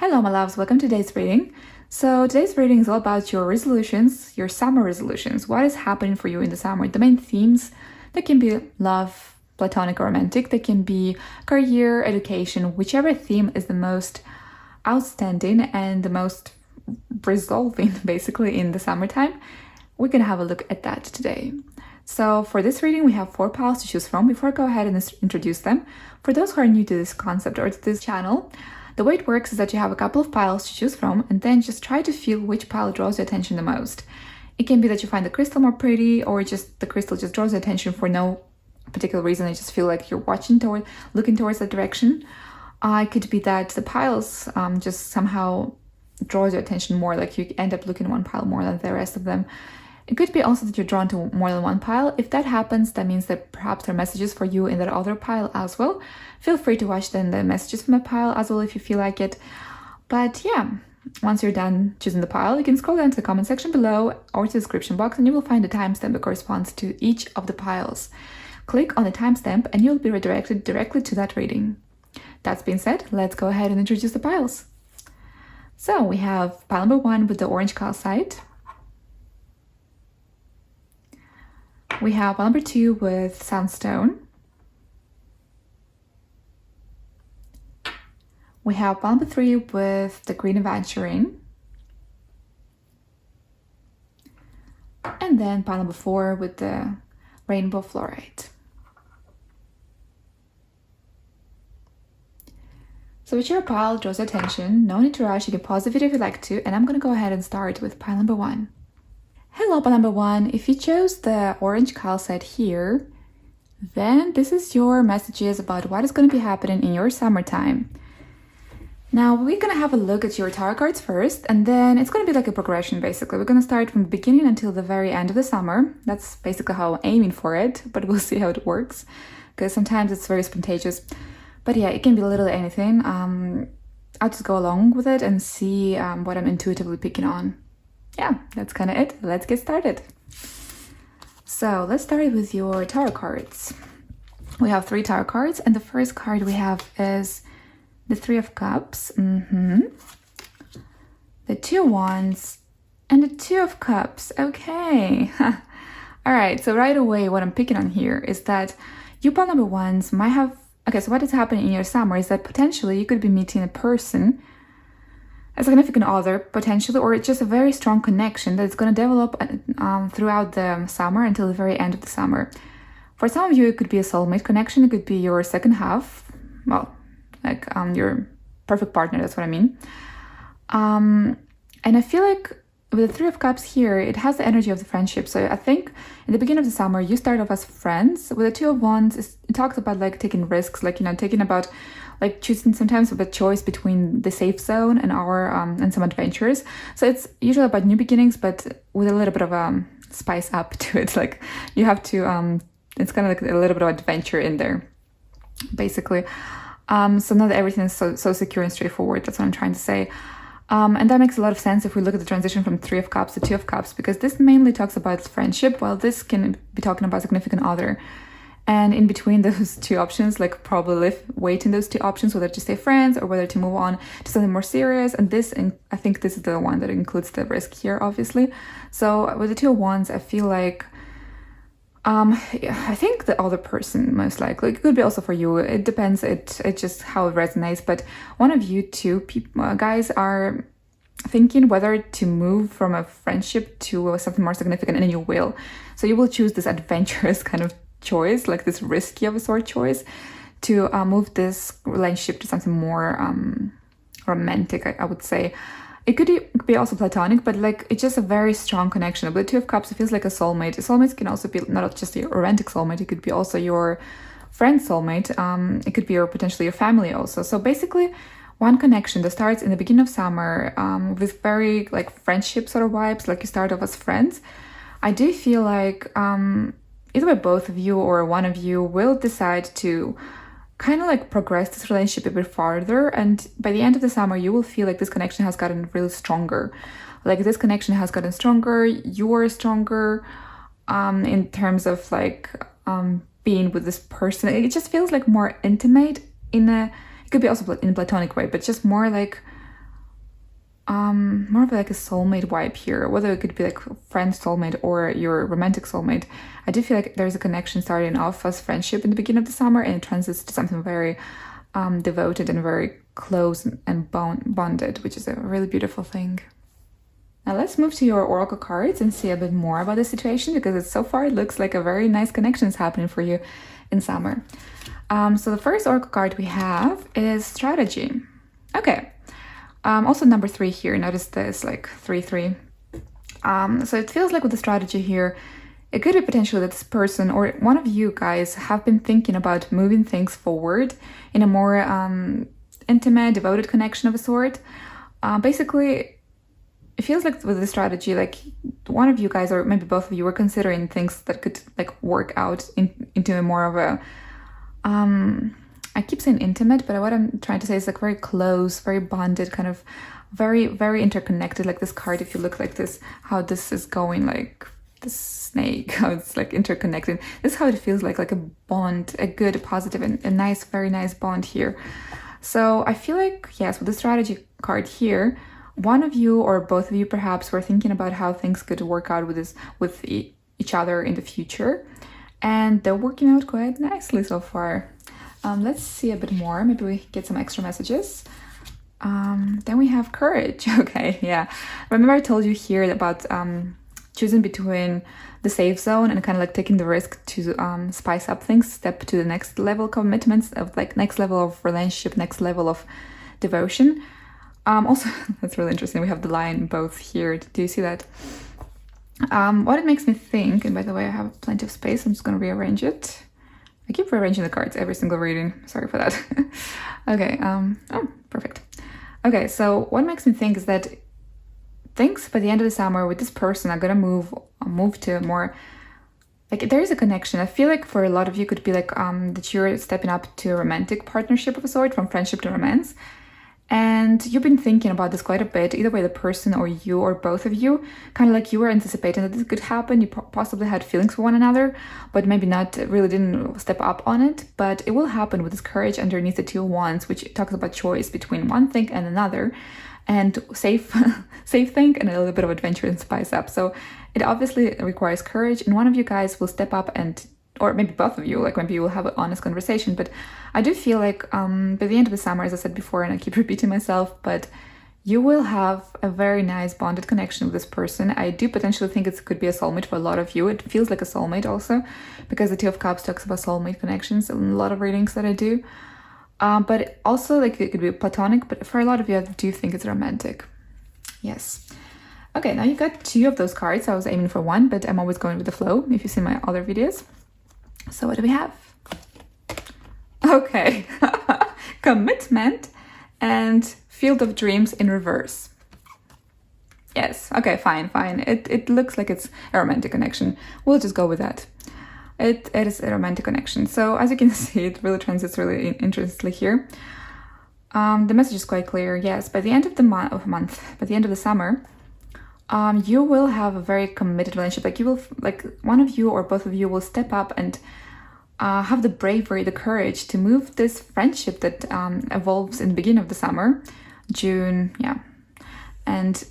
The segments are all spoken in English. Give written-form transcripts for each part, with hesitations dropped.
Hello, my loves, welcome to today's reading. So today's reading is all about your resolutions, your summer resolutions. What is happening for you in the summer? The main themes, that can be love, platonic or romantic, they can be career, education, whichever theme is the most outstanding and the most resolving basically in the summertime. We're gonna have a look at that today. So for this reading, we have 4 piles to choose from. Before I go ahead and introduce them, for those who are new to this concept or to this channel, the way it works is that you have a couple of piles to choose from and then just try to feel which pile draws your attention the most. It can be that you find the crystal more pretty, or just the crystal just draws your attention for no particular reason. You just feel like you're looking towards that direction. It could be that the piles just somehow draws your attention more, like you end up looking at one pile more than the rest of them. It could be also that you're drawn to more than one pile. If that happens, that means that perhaps there are messages for you in that other pile as well. Feel free to watch then the messages from a pile as well if you feel like it. But yeah, once you're done choosing the pile, you can scroll down to the comment section below or to the description box and you will find the timestamp that corresponds to each of the piles. Click on the timestamp and you'll be redirected directly to that reading. That being said, let's go ahead and introduce the piles. So we have pile number 1 with the orange calcite. We have pile number 2 with sandstone. We have pile number 3 with the green aventurine. And then pile number 4 with the rainbow fluorite. So whichever pile draws your attention, no need to rush, you can pause the video if you'd like to, and I'm gonna go ahead and start with pile number 1. Hello, pile number 1. If you chose the orange calcite here, then this is your messages about what is going to be happening in your summertime. Now, we're going to have a look at your tarot cards first, and then it's going to be like a progression, basically. We're going to start from the beginning until the very end of the summer. That's basically how I'm aiming for it, but we'll see how it works, because sometimes it's very spontaneous. But yeah, it can be literally anything. I'll just go along with it and see what I'm intuitively picking on. Yeah, that's kind of it. Let's get started. So let's start with your tarot cards. We have 3 tarot cards, and the first card we have is the 3 of Cups, the 2 Wands, and the 2 of Cups. Okay. All right, so right away what I'm picking on here is that you pile number 1s might have... Okay, so what is happening in your summer is that potentially you could be meeting a person, a significant other potentially, or just a very strong connection that is going to develop throughout the summer until the very end of the summer. For some of you, it could be a soulmate connection. It could be your second half, well, like your perfect partner. That's what I mean. And I feel like with the 3 of Cups here, it has the energy of the friendship. So I think in the beginning of the summer, you start off as friends. With the 2 of Wands, it talks about like taking risks, like, you know, taking about like choosing sometimes a choice between the safe zone and our and some adventures. So it's usually about new beginnings, but with a little bit of spice up to it. Like you have to it's kind of like a little bit of adventure in there, basically. So not that everything is so secure and straightforward. That's what I'm trying to say. And that makes a lot of sense if we look at the transition from 3 of Cups to 2 of Cups, because this mainly talks about friendship, while this can be talking about significant other. And in between those 2 options, like probably waiting those 2 options, whether to stay friends or whether to move on to something more serious. And this, I think this is the one that includes the risk here, obviously. So with the 2 of Wands, I feel like, I think the other person most likely, it could be also for you. It depends. It just how it resonates. But one of you 2 guys are thinking whether to move from a friendship to something more significant, and you will. So you will choose this adventurous kind of choice, like this risky of a sort choice, to move this relationship to something more romantic, I would say. It could be also platonic, but like it's just a very strong connection. With the 2 of Cups, it feels like a soulmate. Soulmates can also be not just your romantic soulmate, it could be also your friend soulmate. It could be potentially your family also. So basically one connection that starts in the beginning of summer with very like friendship sort of vibes, like you start off as friends. I do feel like either way both of you or one of you will decide to kind of like progress this relationship a bit farther, and by the end of the summer you will feel like this connection has gotten really stronger. Like this connection has gotten stronger, you are stronger in terms of like being with this person. It just feels like more intimate in a, it could be also in a platonic way, but just more like more of like a soulmate vibe here, whether it could be like friend soulmate or your romantic soulmate. I do feel like there's a connection starting off as friendship in the beginning of the summer, and it transits to something very devoted and very close and bonded, which is a really beautiful thing. Now let's move to your oracle cards and see a bit more about the situation, because so far it looks like a very nice connection is happening for you in summer. So the first oracle card we have is strategy. Okay. Also number 3 here. Notice this, like 3-3. So it feels like with the strategy here, it could be potentially that this person or one of you guys have been thinking about moving things forward in a more intimate, devoted connection of a sort. Basically, it feels like with the strategy, like one of you guys or maybe both of you were considering things that could like work out into a more of a I keep saying intimate, but what I'm trying to say is like very close, very bonded, kind of very, very interconnected. Like this card, if you look like this, how this is going, like the snake, how it's like interconnected. This is how it feels like a bond, a good, positive, and a nice, very nice bond here. So I feel like, yes, with the strategy card here, one of you or both of you perhaps were thinking about how things could work out with each other in the future. And they're working out quite nicely so far. Let's see a bit more. Maybe we get some extra messages. Then we have courage. Okay, yeah. Remember I told you here about choosing between the safe zone and kind of like taking the risk to spice up things, step to the next level commitments of like next level of relationship, next level of devotion. Also, that's really interesting. We have the line both here. Do you see that? What it makes me think, and by the way, I have plenty of space. I'm just going to rearrange it. I keep rearranging the cards every single reading. Sorry for that. Okay. Oh, perfect. Okay. So what makes me think is that things by the end of the summer with this person are going to move to more, like there is a connection. I feel like for a lot of you could be like that you're stepping up to a romantic partnership of a sort, from friendship to romance. And you've been thinking about this quite a bit, either way the person or you or both of you, kind of like you were anticipating that this could happen. You possibly had feelings for one another, but maybe not, really didn't step up on it. But it will happen with this courage underneath the 2 of Wands, which talks about choice between one thing and another, and safe thing and a little bit of adventure and spice up. So it obviously requires courage, and one of you guys will step up and, or maybe both of you, like maybe you will have an honest conversation. But I do feel like by the end of the summer, as I said before, and I keep repeating myself, but you will have a very nice bonded connection with this person. I do potentially think it could be a soulmate for a lot of you. It feels like a soulmate also, because the 2 of Cups talks about soulmate connections in a lot of readings that I do. But also like it could be platonic, but for a lot of you, I do think it's romantic. Yes. Okay, now you got 2 of those cards. I was aiming for 1, but I'm always going with the flow if you've seen my other videos. So what do we have? Okay, commitment and field of dreams in reverse. Yes, okay, fine. It looks like it's a romantic connection. We'll just go with that. It is a romantic connection. So as you can see, it really transits really interestingly here. The message is quite clear. Yes, by the end of the month, by the end of the summer, you will have a very committed relationship. Like you will, like one of you or both of you will step up and have the bravery, the courage to move this friendship that evolves in the beginning of the summer, June, yeah, and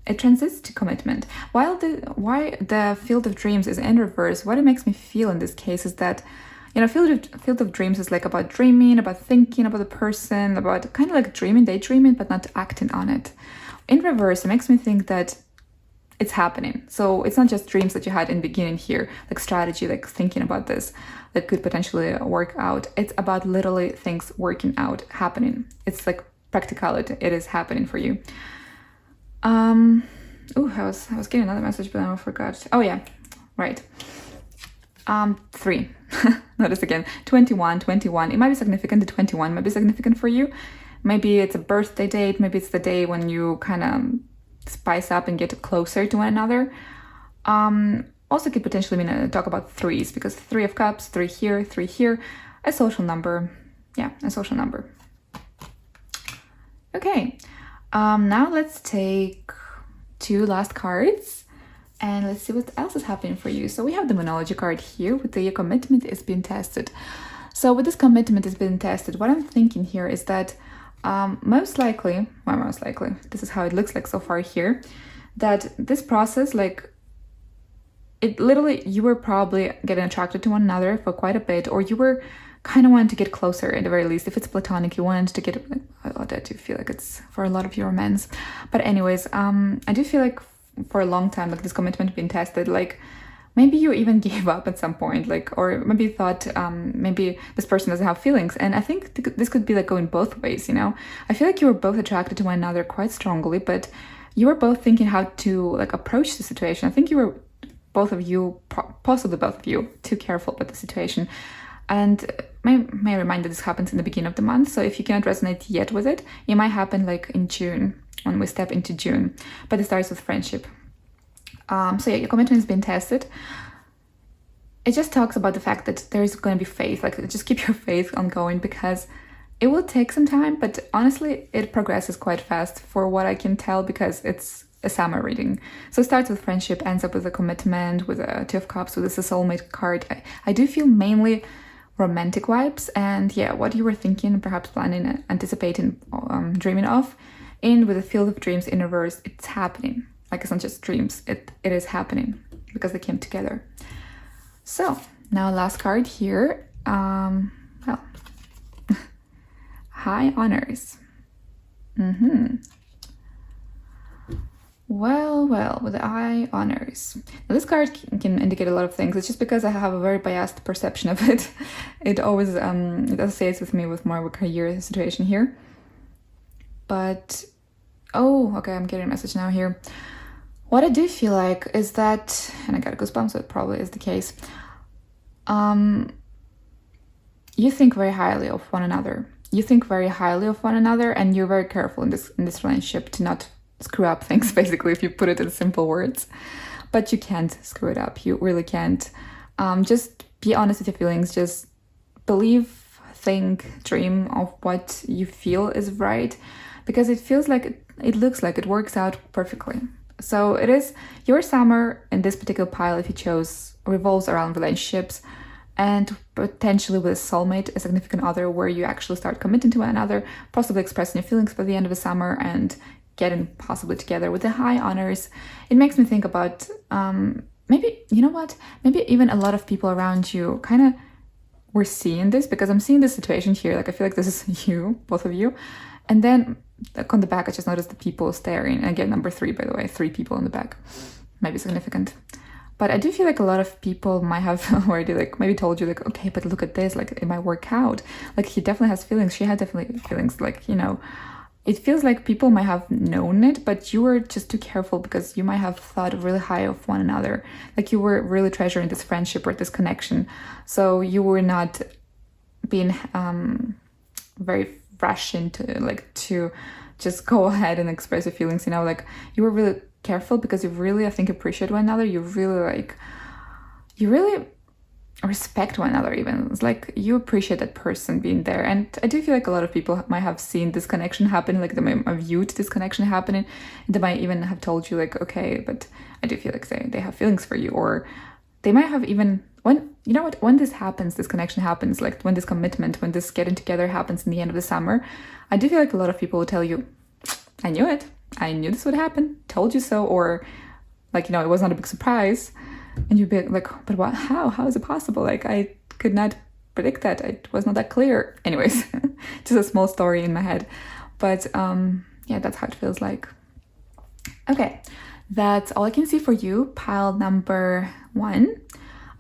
it transits to commitment. Why the field of dreams is in reverse, what it makes me feel in this case is that, you know, field of dreams is like about dreaming, about thinking about the person, about kind of like dreaming, daydreaming, but not acting on it. In reverse, it makes me think that it's happening. So it's not just dreams that you had in the beginning here, like strategy, like thinking about this that could potentially work out. It's about literally things working out, happening. It's like practicality. It is happening for you. I was getting another message, but I forgot. Oh yeah, right. 3. Notice again, 21. It might be significant. The 21 might be significant for you. Maybe it's a birthday date. Maybe it's the day when you kind of spice up and get closer to one another. Also could potentially mean talk about 3s, because 3 of Cups, 3 here, a social number. Yeah, a social number. Okay, now let's take 2 last cards and let's see what else is happening for you. So we have the Moonology card here with the commitment is being tested. So with this commitment is being tested, what I'm thinking here is that most likely, this is how it looks like so far here, that this process, like, it literally, you were probably getting attracted to one another for quite a bit, or you were kind of wanting to get closer at the very least. If it's platonic, you wanted to get, I do feel like it's for a lot of you romance. But anyways, I do feel like for a long time, like, this commitment being tested, like, maybe you even gave up at some point, like, or maybe you thought maybe this person doesn't have feelings. And I think this could be like going both ways, you know? I feel like you were both attracted to one another quite strongly, but you were both thinking how to, like, approach the situation. I think you were, both of you, possibly both of you, too careful about the situation. And may remind that this happens in the beginning of the month. So if you cannot resonate yet with it, it might happen like in June, when we step into June. But it starts with friendship. So yeah, your commitment has been tested. It just talks about the fact that there is going to be faith. Like, just keep your faith ongoing, because it will take some time, but honestly, it progresses quite fast for what I can tell, because it's a summer reading. So it starts with friendship, ends up with a commitment, with a Two of Cups, with a soulmate card. I do feel mainly romantic vibes, and yeah, what you were thinking, perhaps planning, anticipating, dreaming of, and with the Field of Dreams in reverse, it's happening. Like, it's not just dreams, it is happening, because they came together. So now last card here, well, high honors. Well, with the high honors. Now, this card can indicate a lot of things. It's just because I have a very biased perception of it. It always it associates with me with more of a career situation here. But, oh, okay, I'm getting a message now here. What I do feel like is that, and I got goosebumps, so it probably is the case, you think very highly of one another. You think very highly of one another, and you're very careful in this relationship to not screw up things, basically, if you put it in simple words. But you can't screw it up. You really can't. Just be honest with your feelings. Just believe, think, dream of what you feel is right, because it feels like it looks like it works out perfectly. So it is your summer in this particular pile, if you chose, revolves around relationships, and potentially with a soulmate, a significant other, where you actually start committing to one another, possibly expressing your feelings by the end of the summer and getting possibly together with the high honors. It makes me think about maybe, you know what, maybe even a lot of people around you kind of were seeing this, because I'm seeing this situation here. Like, I feel like this is you, both of you. And then, like, on the back, I just noticed the people staring. And again, number 3, by the way, 3 people on the back. Maybe significant. But I do feel like a lot of people might have already, like, maybe told you, like, okay, but look at this, like, it might work out. Like, he definitely has feelings. She had definitely feelings. Like, you know, it feels like people might have known it, but you were just too careful, because you might have thought really high of one another. Like, you were really treasuring this friendship or this connection. So you were not being very rushing to just go ahead and express your feelings, you know, like, you were really careful, because you really, I think, appreciate one another. You really respect one another even. It's like you appreciate that person being there. And I do feel like a lot of people might have seen this connection happen, like they might have viewed this connection happening. They might even have told you, like, okay, but I do feel like they have feelings for you. Or they might have even, when this happens, this connection happens, like when this commitment, when this getting together happens in the end of the summer, I do feel like a lot of people will tell you, I knew it. I knew this would happen. Told you so. Or, like, you know, it was not a big surprise. And you'd be like, but what? How is it possible? Like, I could not predict that. It was not that clear. Anyways, just a small story in my head. But yeah, that's how it feels like. Okay, that's all I can see for you. Pile number 1.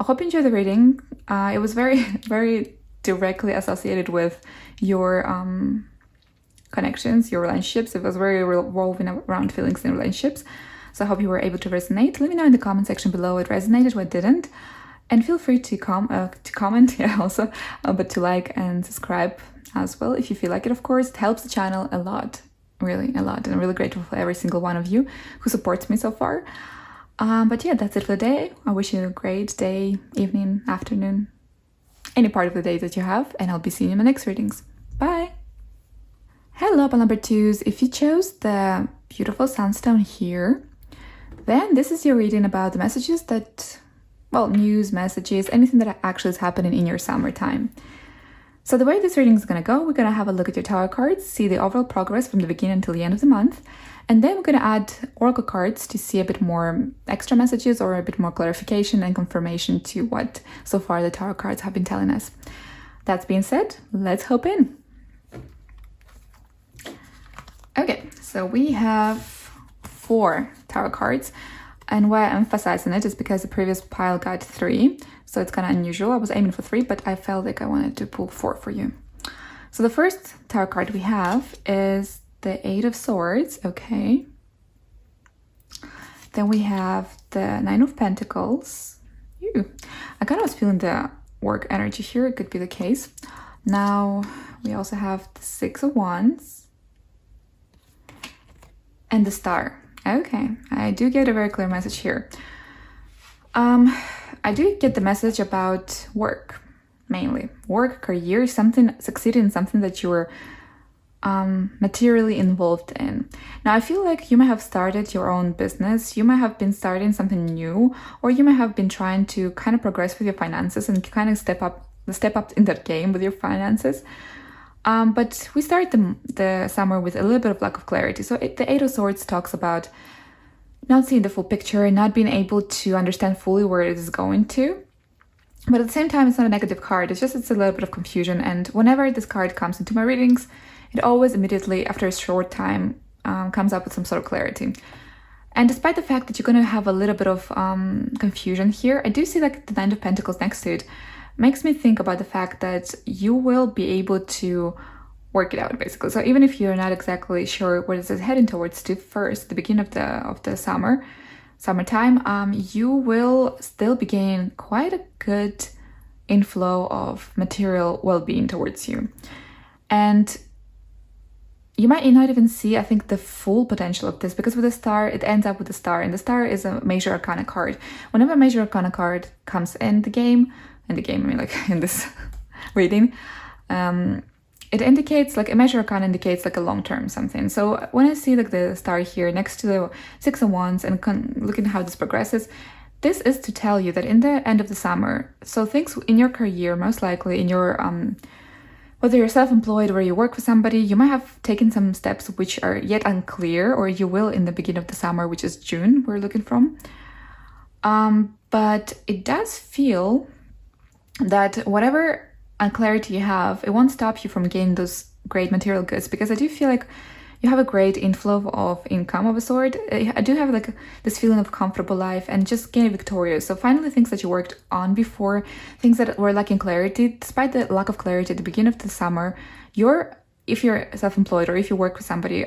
I hope you enjoyed the reading. It was very, very directly associated with your connections, your relationships. It was very revolving around feelings in relationships. So I hope you were able to resonate. Let me know in the comment section below what resonated, what didn't. And feel free to comment, yeah, also, but to like and subscribe as well if you feel like it, of course. It helps the channel a lot, really a lot. And I'm really grateful for every single one of you who supports me so far. But yeah, that's it for the day. I wish you a great day, evening, afternoon, any part of the day that you have. And I'll be seeing you in my next readings. Bye! Hello, pile number 2s. If you chose the beautiful sunstone here, then this is your reading about the messages that, well, news, messages, anything that actually is happening in your summertime. So the way this reading is going to go, we're going to have a look at your tarot cards, see the overall progress from the beginning until the end of the month, and then we're going to add oracle cards to see a bit more extra messages or a bit more clarification and confirmation to what so far the tarot cards have been telling us. That being said, let's hop in. Okay, so we have 4 tarot cards, and why I'm emphasizing it is because the previous pile got 3, so it's kind of unusual. I was aiming for 3, but I felt like I wanted to pull 4 for you. So the first tarot card we have is the 8 of Swords, okay. Then we have the 9 of Pentacles. Ew. I kind of was feeling the work energy here, it could be the case. Now we also have the 6 of Wands and the Star. Okay, I do get a very clear message here. I do get the message about work, mainly. Work, career, something, succeeding in something that you were materially involved in. Now, I feel like you might have started your own business, you might have been starting something new, or you might have been trying to kind of progress with your finances and kind of step up in that game with your finances. But we start the summer with a little bit of lack of clarity. So the 8 of Swords talks about not seeing the full picture, not being able to understand fully where it is going to. But at the same time, it's not a negative card. It's a little bit of confusion. And whenever this card comes into my readings, it always immediately, after a short time, comes up with some sort of clarity. And despite the fact that you're going to have a little bit of confusion here, I do see like the 9 of Pentacles next to it makes me think about the fact that you will be able to work it out, basically. So even if you're not exactly sure what is it heading towards to first, the beginning of the summertime, you will still be gaining quite a good inflow of material well-being towards you. And you might not even see, I think, the full potential of this, because with the Star, it ends up with the Star, and the Star is a Major Arcana card. Whenever a Major Arcana card comes in the game, I mean like in this reading, it indicates, like a Major Arcana indicates like a long-term something. So when I see like the Star here next to the 6 of Wands and looking at how this progresses, this is to tell you that in the end of the summer, so things in your career, most likely in your whether you're self-employed or you work for somebody, you might have taken some steps which are yet unclear, or you will in the beginning of the summer, which is June, we're looking from. But it does feel that whatever unclarity you have, it won't stop you from gaining those great material goods, because I do feel like you have a great inflow of income of a sort. I do have like this feeling of comfortable life and just getting victorious. So finally things that you worked on before, things that were lacking clarity, despite the lack of clarity at the beginning of the summer, if you're self-employed or if you work with somebody,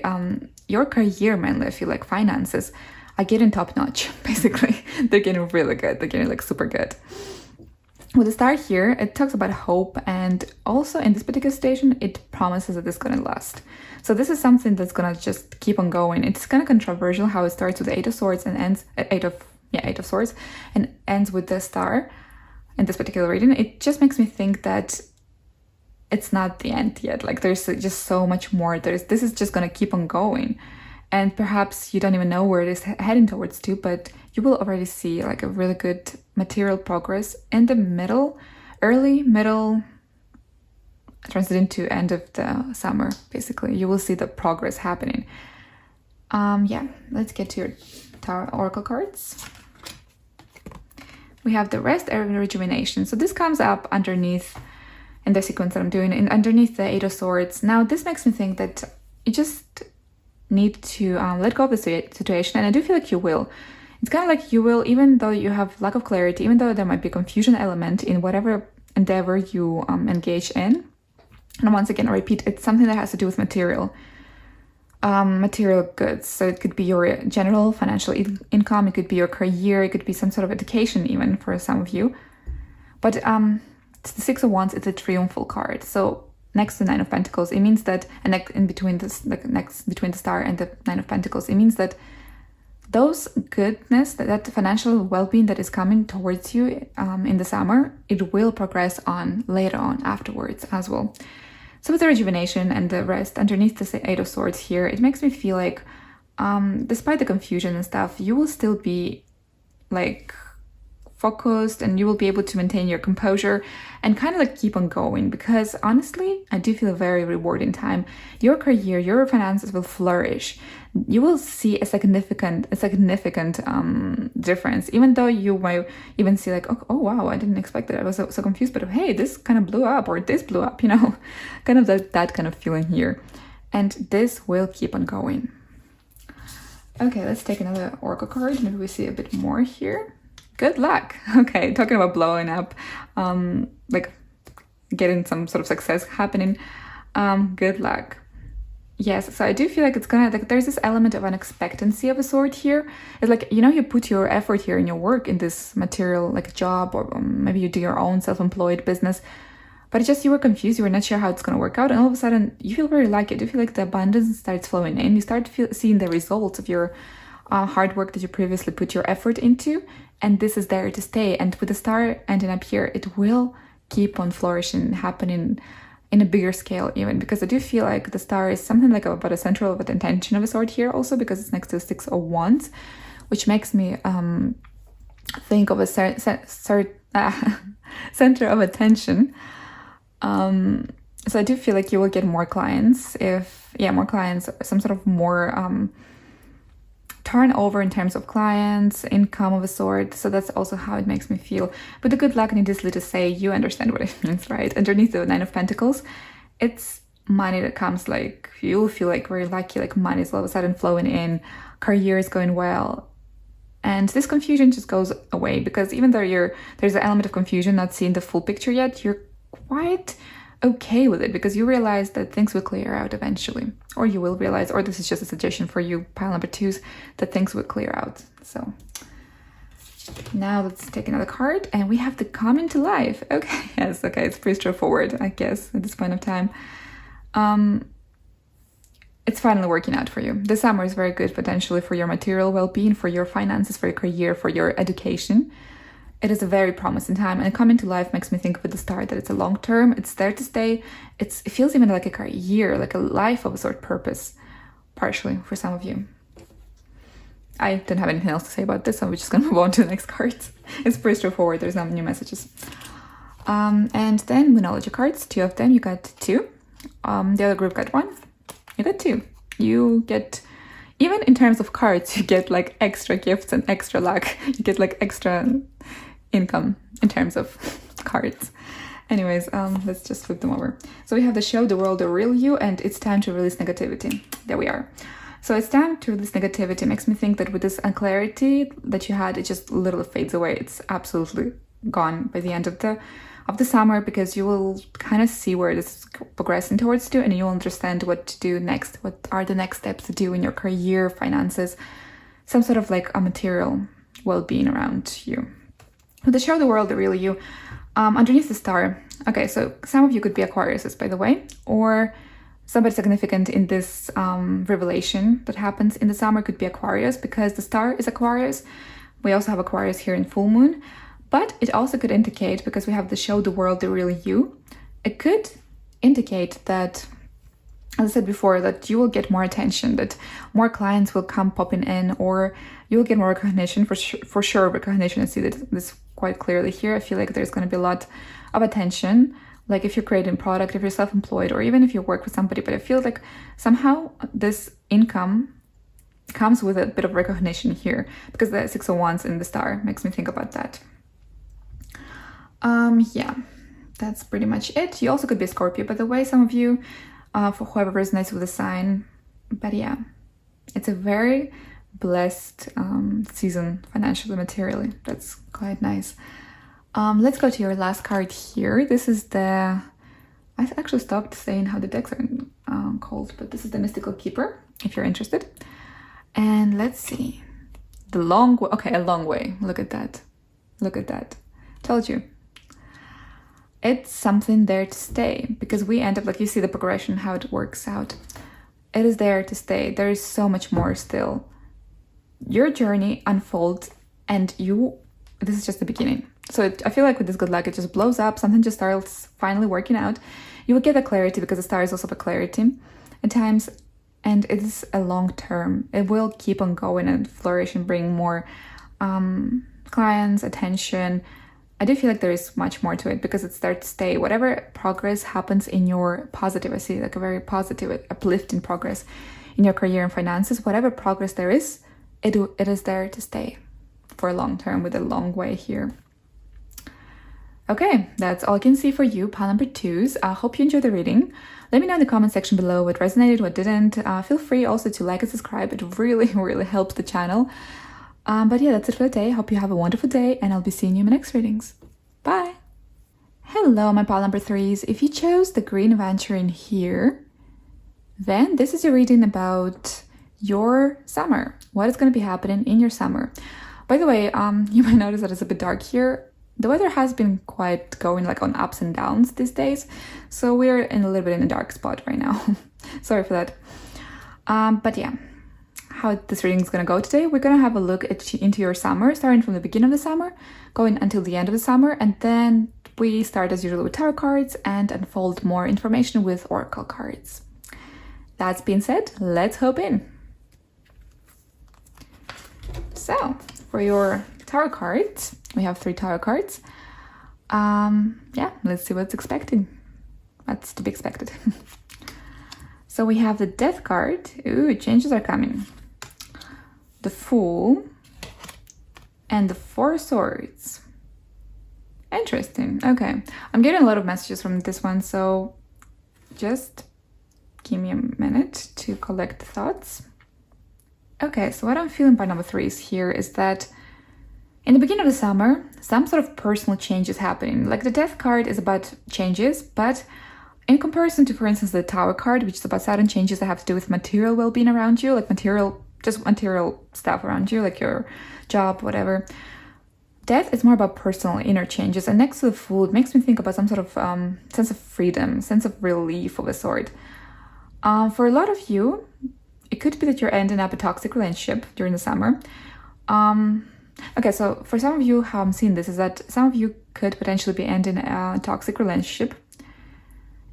your career, mainly I feel like finances, are getting top notch, basically. They're getting really good. They're getting like super good. With the Star here, it talks about hope, and also in this particular station, it promises that it's gonna last. So this is something that's gonna just keep on going. It's kind of controversial how it starts with the 8 of Swords and ends Eight of Swords and ends with the Star in this particular reading. It just makes me think that it's not the end yet. Like there's just so much more. This is just gonna keep on going. And perhaps you don't even know where it is heading towards to, but you will already see like a really good material progress in the early middle, transiting to end of the summer, basically. You will see the progress happening. Yeah, let's get to your Tarot Oracle cards. We have the Rest and Rejuvenation. So this comes up underneath in the sequence that I'm doing, and underneath the 8 of Swords. Now this makes me think that you just need to let go of the situation, and I do feel like you will. It's kind of like you will, even though you have lack of clarity, even though there might be a confusion element in whatever endeavor you engage in. And once again, I repeat, it's something that has to do with material goods. So it could be your general financial income, it could be your career, it could be some sort of education even for some of you. But it's the 6 of Wands, it's a triumphal card. So next to the 9 of Pentacles, it means that, and in between this, next between the Star and the 9 of Pentacles, it means that those goodness, that financial well-being that is coming towards you in the summer, it will progress on later on afterwards as well. So with the Rejuvenation and the Rest underneath the 8 of Swords here, it makes me feel like despite the confusion and stuff, you will still be like focused, and you will be able to maintain your composure and kind of like keep on going, because honestly, I do feel a very rewarding time. Your career, your finances will flourish. You will see a significant difference, even though you might even see like, oh wow, I didn't expect it. I was so confused, but hey, this kind of blew up, or this blew up, kind of that kind of feeling here. And this will keep on going. Okay, let's take another oracle card. Maybe we see a bit more here. Good luck. Okay, talking about blowing up, like getting some sort of success happening. Good luck. Yes, so I do feel like it's gonna, like, there's this element of unexpectancy of a sort here. It's like, you put your effort here in your work, in this material, like a job, or maybe you do your own self-employed business, but it's just you were confused, you were not sure how it's gonna work out, and all of a sudden you feel very lucky. You feel like the abundance starts flowing in. You start seeing the results of your hard work that you previously put your effort into, and this is there to stay. And with the star ending up here, it will keep on flourishing, happening in a bigger scale even, because I do feel like the star is something like about a central of attention of a sort here also, because it's next to 6 of Wands, which makes me think of a center of attention. So I do feel like you will get more clients, some sort of more turnover in terms of clients, income of a sort. So that's also how it makes me feel. But the good luck, needlessly to say, you understand what it means, right? Underneath the 9 of Pentacles, it's money that comes, like, you'll feel like very lucky, like money is all of a sudden flowing in, career is going well. And this confusion just goes away, because even though there's an element of confusion, not seeing the full picture yet, you're quite okay with it, because you realize that things will clear out eventually, or you will realize, or this is just a suggestion for you pile number 2s, that things will clear out. So now let's take another card, and we have the come into life. Okay, yes, okay, it's pretty straightforward, I guess, at this point of time. It's finally working out for you. The summer is very good potentially for your material well-being, for your finances, for your career, for your education. It is a very promising time, and coming to life makes me think with the star that it's a long term, it's there to stay. It feels even like a career, like a life of a sort, purpose, partially for some of you. I don't have anything else to say about this, so we're just gonna move on to the next cards. It's pretty straightforward, there's no new messages. And then Moonology cards, 2 of them, you got 2. The other group got 1, you got 2. You get, even in terms of cards, you get like extra gifts and extra luck. You get like extra income in terms of cards. Anyways, let's just flip them over. So we have the show the world the real you, and it's time to release negativity. There we are. So it's time to release negativity. It makes me think that with this unclarity that you had, it just literally fades away. It's absolutely gone by the end of the summer, because you will kind of see where this is progressing towards to, and you'll understand what to do next. What are the next steps to do in your career, finances, some sort of like a material well-being around you. With the show the world the real you, underneath the star. Okay, so some of you could be Aquariuses, by the way, or somebody significant in this revelation that happens in the summer could be Aquarius, because the star is Aquarius. We also have Aquarius here in full moon, but it also could indicate, because we have the show the world the real you, it could indicate that, as I said before, that you will get more attention, that more clients will come popping in, or you will get more recognition, for sure recognition. I see this quite clearly here. I feel like there's going to be a lot of attention, like if you're creating product, if you're self-employed, or even if you work with somebody. But I feel like somehow this income comes with a bit of recognition here, because the 6 of Wands in the star makes me think about that. Yeah, that's pretty much it. You also could be a Scorpio, by the way, some of you, for whoever resonates with the sign. But yeah, it's a very blessed season financially, materially. That's quite nice. Let's go to your last card here. This is the, I actually stopped saying how the decks are called, but this is the Mystical Kipper, if you're interested. And let's see, the long way. Okay, a long way. Look at that. Look at that. Told you. It's something there to stay, because we end up, like, you see the progression, how it works out. It is there to stay. There is so much more still. Your journey unfolds, and this is just the beginning. So I feel like with this good luck, it just blows up. Something just starts finally working out. You will get the clarity, because the star is also a clarity at times, and it is a long term. It will keep on going and flourish and bring more clients, attention. I do feel like there is much more to it because it's there to stay. Whatever progress happens in your positive, I see like a very positive, uplifting progress in your career and finances. Whatever progress there is, it is there to stay for a long term with a long way here. Okay, that's all I can see for you, pile number 2s. I hope you enjoyed the reading. Let me know in the comment section below what resonated, what didn't. Feel free also to like and subscribe. It really, really helps the channel. But yeah, that's it for the day. Hope you have a wonderful day, and I'll be seeing you in my next readings. Bye! Hello, my pile number 3s. If you chose the green adventure in here, then this is your reading about your summer. What is going to be happening in your summer? By the way, you might notice that it's a bit dark here. The weather has been quite going like on ups and downs these days, so we're in a little bit in a dark spot right now. Sorry for that. But yeah, how this reading is going to go today, we're going to have a look into your summer, starting from the beginning of the summer, going until the end of the summer, and then we start as usual with tarot cards and unfold more information with oracle cards. That being said, let's hop in. So, for your tarot cards, we have 3 tarot cards. Yeah, let's see what's expected. What's to be expected. So we have the Death card. Ooh, changes are coming. The Fool. And the 4 Swords. Interesting. Okay. I'm getting a lot of messages from this one, so just give me a minute to collect the thoughts. Okay, so what I'm feeling by number 3 is here is that in the beginning of the summer, some sort of personal change is happening. Like the Death card is about changes, but in comparison to, for instance, the Tower card, which is about sudden changes that have to do with material well-being around you, like just material stuff around you, like your job, whatever. Death is more about personal inner changes. And next to the Fool, it makes me think about some sort of sense of freedom, sense of relief of a sort. For a lot of you, it could be that you're ending up a toxic relationship during the summer. Okay, so for some of you, how I'm seeing this is that some of you could potentially be ending a toxic relationship.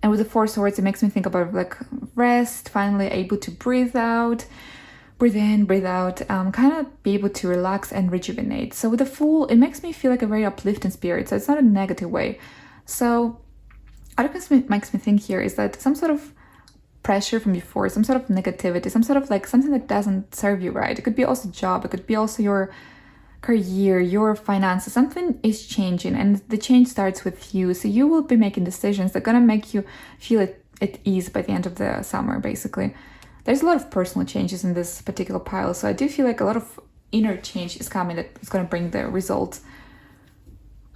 And with the 4 Swords, it makes me think about like rest, finally able to breathe out, breathe in, breathe out, kind of be able to relax and rejuvenate. So with the Fool, it makes me feel like a very uplifting spirit. So it's not a negative way. So what it makes me think here is that some sort of pressure from before, some sort of negativity, some sort of like something that doesn't serve you right. It could be also job, it could be also your career, your finances, something is changing, and the change starts with you. So you will be making decisions that are gonna make you feel at ease by the end of the summer, basically. There's a lot of personal changes in this particular pile, so I do feel like a lot of inner change is coming that is gonna bring the results.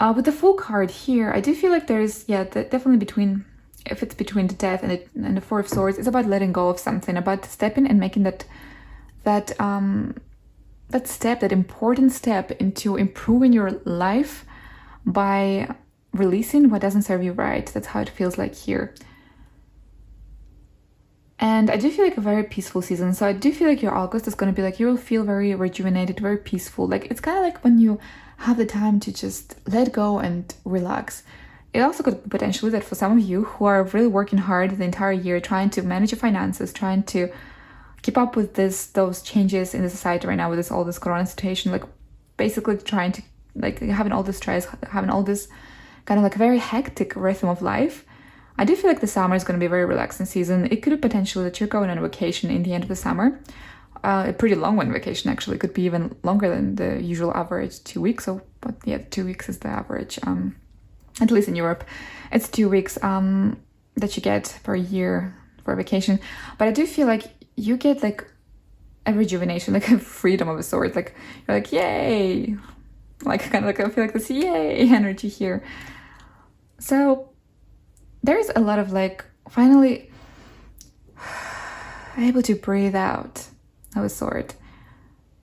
With the Fool card here, I do feel like there's, definitely between, if it's between the Death and the 4 of Swords, it's about letting go of something, about stepping and making that important step into improving your life by releasing what doesn't serve you right. That's how it feels like here. And I do feel like a very peaceful season. So I do feel like your August is going to be like, you'll feel very rejuvenated, very peaceful. Like it's kind of like when you have the time to just let go and relax. It also could be potentially that for some of you who are really working hard the entire year, trying to manage your finances, trying to keep up with those changes in the society right now with all this corona situation, like basically trying to like having all this stress, having all this kind of like a very hectic rhythm of life. I do feel like the summer is going to be a very relaxing season. It could be potentially that you're going on a vacation in the end of the summer, a pretty long one vacation actually. It could be even longer than the usual average 2 weeks. So, but yeah, 2 weeks is the average. At least in Europe, it's 2 weeks that you get per year for a vacation. But I do feel like you get like a rejuvenation, like a freedom of a sort. Like you're like, yay! Like kind of like I feel like this yay energy here. So there's a lot of like finally able to breathe out of a sort.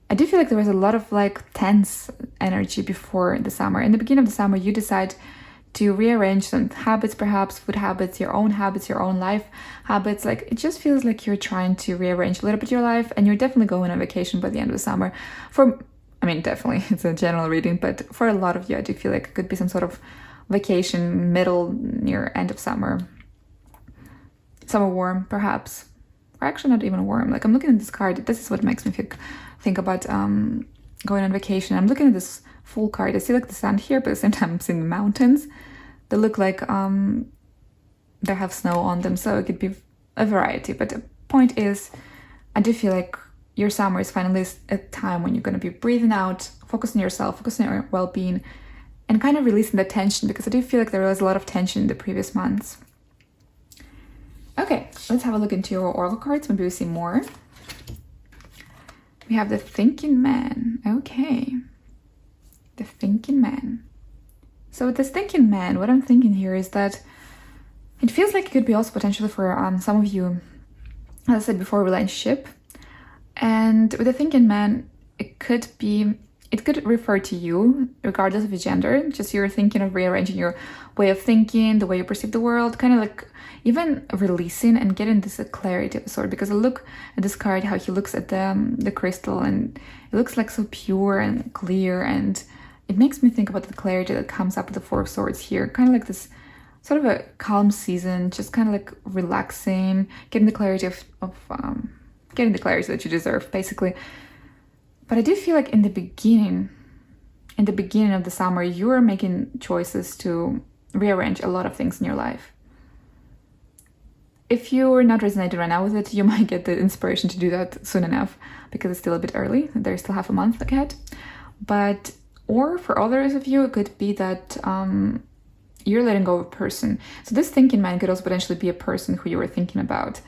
I do feel like there was a lot of like tense energy before the summer. In the beginning of the summer, you decide to rearrange some habits, perhaps food habits, your own life habits. Like it just feels like you're trying to rearrange a little bit your life, and you're definitely going on vacation by the end of the summer. Definitely it's a general reading, but for a lot of you, I do feel like it could be some sort of vacation middle near end of summer. Summer warm, perhaps. Or actually not even warm. Like I'm looking at this card, this is what makes me think about going on vacation. I'm looking at this full card. I see like the sand here, but at the same time I'm seeing the mountains. They look like they have snow on them, so it could be a variety. But the point is, I do feel like your summer is finally a time when you're going to be breathing out, focusing on yourself, focusing on your well-being, and kind of releasing the tension, because I do feel like there was a lot of tension in the previous months. Okay, let's have a look into your oracle cards. Maybe we see more. We have the Thinking Man. Okay. The Thinking Man. So with this Thinking Man, what I'm thinking here is that it feels like it could be also potentially for some of you, as I said before, relationship. And with the Thinking Man, it could refer to you, regardless of your gender. Just you're thinking of rearranging your way of thinking, the way you perceive the world, kind of like even releasing and getting this clarity of a sort. Because I look at this card, how he looks at the crystal, and it looks like so pure and clear, and it makes me think about the clarity that comes up with the Four of Swords here. Kind of like this sort of a calm season, just kind of like relaxing, getting the clarity getting the clarity that you deserve, basically. But I do feel like in the beginning of the summer, you're making choices to rearrange a lot of things in your life. If you're not resonating right now with it, you might get the inspiration to do that soon enough, because it's still a bit early. There's still half a month ahead. Or for others of you, it could be that you're letting go of a person. So this Thinking Man could also potentially be a person who you were thinking about.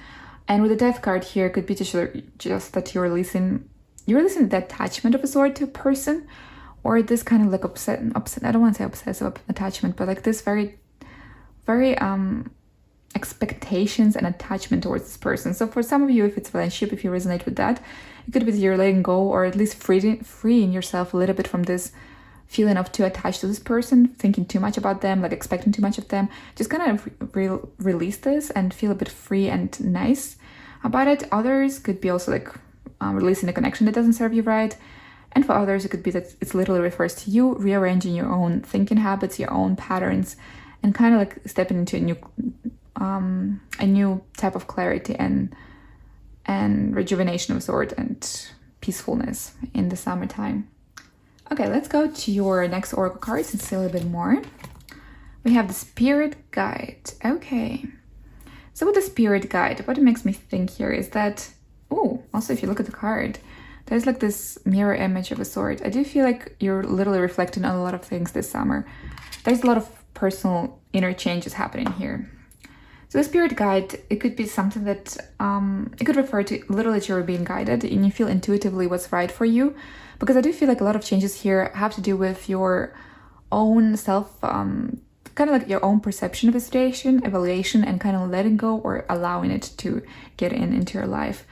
And with the Death card here, it could be just that you're releasing the attachment of a sort to a person, or this kind of like upset. I don't want to say obsessive attachment, but like this very, very expectations and attachment towards this person. So for some of you, if it's relationship, if you resonate with that, it could be that you're letting go, or at least freeing yourself a little bit from this feeling of too attached to this person, thinking too much about them, like expecting too much of them. Just kind of release this and feel a bit free and nice about it. Others could be also like releasing a connection that doesn't serve you right. And for others, it could be that it literally refers to you rearranging your own thinking habits, your own patterns, and kind of like stepping into a new type of clarity and rejuvenation of sort and peacefulness in the summertime. Okay, let's go to your next oracle cards and see a little bit more. We have the Spirit Guide. Okay. So with the Spirit Guide, what it makes me think here is that, also if you look at the card, there's like this mirror image of a sort. I do feel like you're literally reflecting on a lot of things this summer. There's a lot of personal inner changes happening here. So the Spirit Guide, it could be something that, it could refer to literally that you're being guided and you feel intuitively what's right for you. Because I do feel like a lot of changes here have to do with your own self, kind of like your own perception of a situation, evaluation, and kind of letting go or allowing it to get into your life.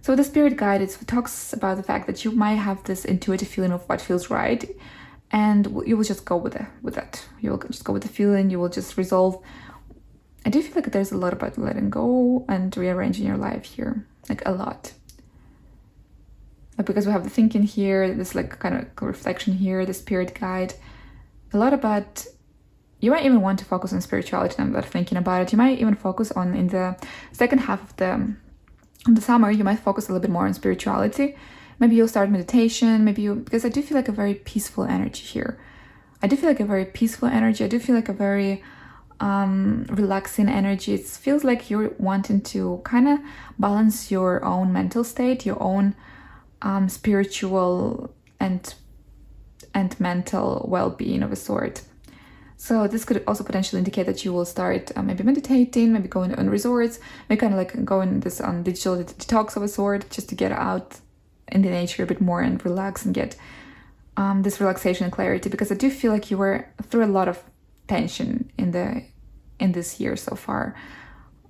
So the Spirit Guide, it talks about the fact that you might have this intuitive feeling of what feels right, and you will just go with that. You will just go with the feeling, you will just resolve. I do feel like there's a lot about letting go and rearranging your life here, like a lot. Because we have the thinking here, this like kind of reflection here, the Spirit Guide, a lot about, you might even want to focus on spirituality and about thinking about it. You might even focus on, in the second half of the summer, you might focus a little bit more on spirituality. Maybe you'll start meditation, because I do feel like a very peaceful energy here. I do feel like a very peaceful energy. I do feel like a very relaxing energy. It feels like you're wanting to kind of balance your own mental state, your own spiritual and mental well-being of a sort. So this could also potentially indicate that you will start maybe meditating, maybe going on resorts, maybe kind of like going this digital detox of a sort, just to get out in the nature a bit more and relax and get this relaxation and clarity. Because I do feel like you were through a lot of tension in this year so far,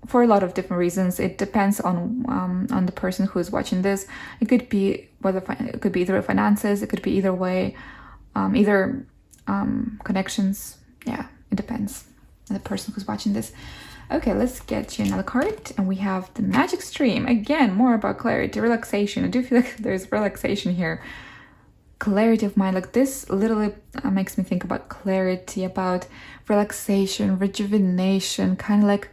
for a lot of different reasons. It depends on the person who is watching this. It could be it could be either finances, it could be either way, either connections. Yeah, it depends on the person who's watching this. Okay, let's get you another card, and we have the Magic Stream. Again, more about clarity, relaxation. I do feel like there's relaxation here, clarity of mind. Like this literally makes me think about clarity, about relaxation, rejuvenation, kind of like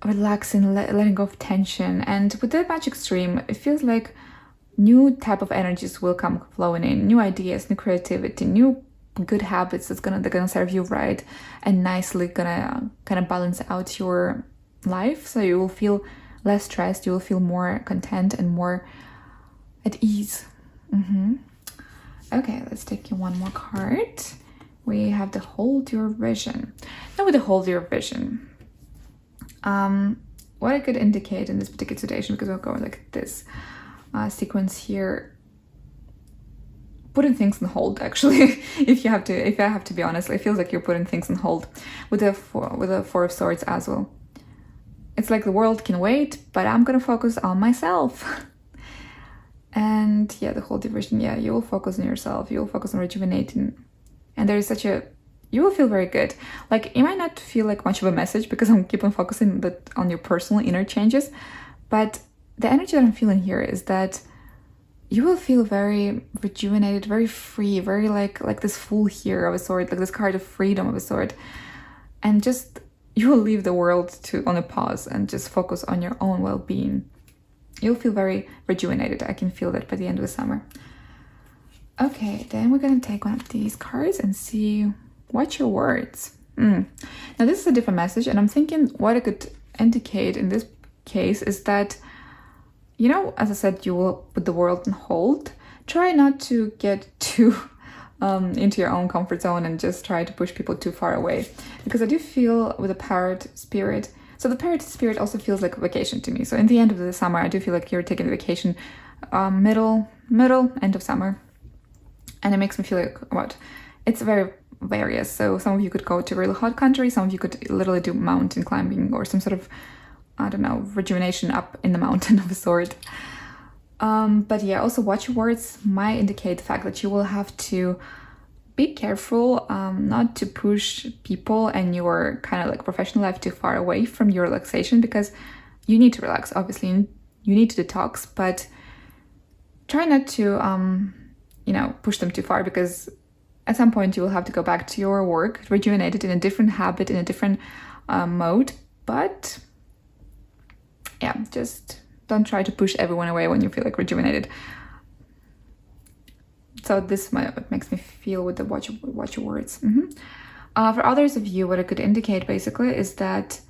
relaxing, letting go of tension. And with the Magic Stream, it feels like new type of energies will come flowing in, new ideas, new creativity, new good habits they're gonna serve you right and nicely gonna kind of balance out your life, so you will feel less stressed, you will feel more content and more at ease. Okay, let's take you one more card. We have the Hold Your Vision. Now with the Hold Your Vision, what I could indicate in this particular situation, because we'll go like this sequence here, putting things on hold, actually. if I have to be honest, it feels like you're putting things on hold with the Four of Swords as well. It's like the world can wait, but I'm gonna focus on myself. And yeah, the whole division, yeah, you will focus on yourself, you will focus on rejuvenating, and there is you will feel very good. Like, it might not feel like much of a message because I'm keep on focusing on your personal inner changes, but the energy that I'm feeling here is that you will feel very rejuvenated, very free, very like this Fool here of a sort, like this card of freedom of a sort, and just you will leave the world on a pause and just focus on your own well-being. You'll feel very rejuvenated. I can feel that by the end of the summer. Okay, then we're gonna take one of these cards and see what's your words. Now this is a different message, and I'm thinking what it could indicate in this case is that, you know, as I said, you will put the world on hold. Try not to get too into your own comfort zone and just try to push people too far away. Because I do feel with the parrot spirit, so the parrot spirit also feels like a vacation to me. So in the end of the summer, I do feel like you're taking a vacation, middle, end of summer. And it makes me feel like, it's very various. So some of you could go to a really hot country, some of you could literally do mountain climbing or some sort of, I don't know, rejuvenation up in the mountain of a sort. But yeah, also watch your words might indicate the fact that you will have to be careful not to push people and your kind of like professional life too far away from your relaxation, because you need to relax, obviously, you need to detox, but try not to, push them too far, because at some point you will have to go back to your work, rejuvenated in a different habit, in a different mode, but yeah, just don't try to push everyone away when you feel like rejuvenated. So this makes me feel with the watch your words. For others of you, what it could indicate basically is that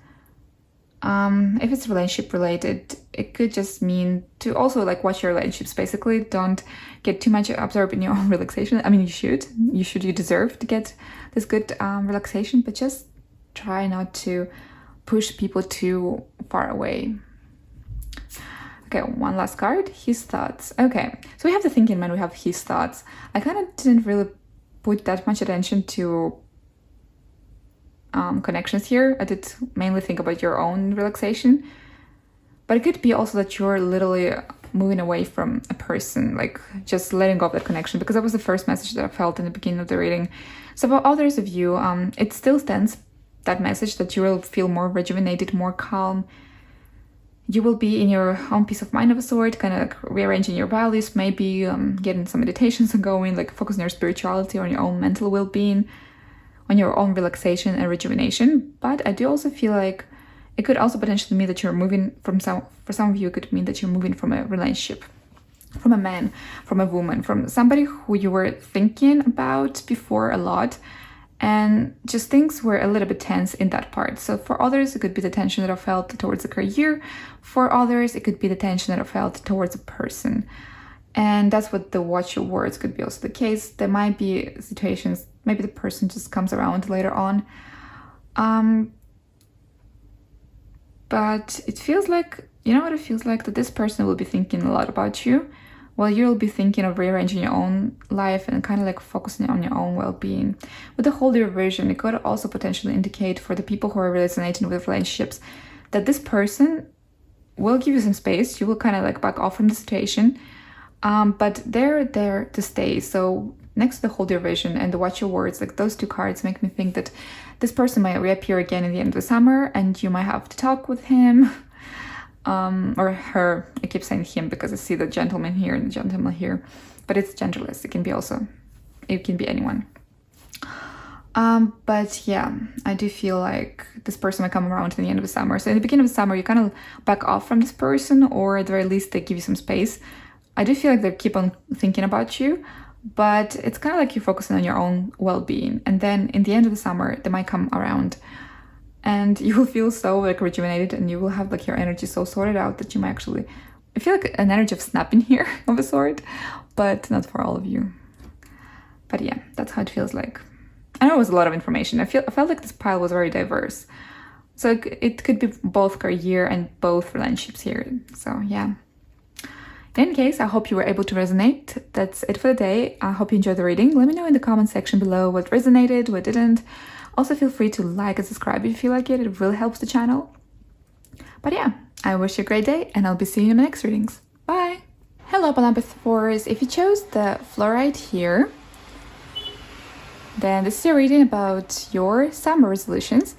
if it's relationship related, it could just mean to also like watch your relationships. Basically, don't get too much absorbed in your own relaxation. I mean, you deserve to get this good relaxation, but just try not to push people too far away. Okay, one last card, his thoughts. Okay, so we have the thinking man, we have his thoughts. I kind of didn't really put that much attention to connections here. I did mainly think about your own relaxation, but it could be also that you're literally moving away from a person, like just letting go of that connection, because that was the first message that I felt in the beginning of the reading. So for others of you, it still stands, that message, that you will feel more rejuvenated, more calm. You will be in your own peace of mind of a sort, kind of like rearranging your values, maybe getting some meditations going, like focus on your spirituality, on your own mental well-being, on your own relaxation and rejuvenation. But I do also feel like it could also potentially mean that you're moving for some of you, it could mean that you're moving from a relationship, from a man, from a woman, from somebody who you were thinking about before a lot, and just things were a little bit tense in that part. So for others, it could be the tension that I felt towards a career. For others, it could be the tension that I felt towards a person. And that's what the watch your words could be also the case. There might be situations, maybe the person just comes around later on. But it feels like, you know what it feels like? That this person will be thinking a lot about you, while you'll be thinking of rearranging your own life and kind of like focusing on your own well-being. With the Hold Your Vision, it could also potentially indicate for the people who are resonating with relationships that this person will give you some space. You will kind of like back off from the situation, but they're there to stay. So next to the Hold Your Vision and the Watch Your Words, like those two cards make me think that this person might reappear again in the end of the summer, and you might have to talk with him. Or her. I keep saying him because I see the gentleman here and the gentleman here, but it's genderless. It can be anyone. But yeah, I do feel like this person might come around in the end of the summer. So in the beginning of the summer, you kind of back off from this person, or at the very least, they give you some space. I do feel like they keep on thinking about you, but it's kind of like you're focusing on your own well-being. And then in the end of the summer, they might come around and you will feel so like rejuvenated, and you will have like your energy so sorted out that you might actually, I feel like an energy of snapping here of a sort, but not for all of you. But yeah, that's how it feels like. I know it was a lot of information. I felt like this pile was very diverse. So it could be both career and both relationships here. So yeah. In any case, I hope you were able to resonate. That's it for the day. I hope you enjoyed the reading. Let me know in the comment section below what resonated, what didn't. Also feel free to like and subscribe if you feel like it. It really helps the channel. But yeah, I wish you a great day, and I'll be seeing you in the next readings. Bye! Hello, Boland. If you chose the fluoride here, then this is your reading about your summer resolutions,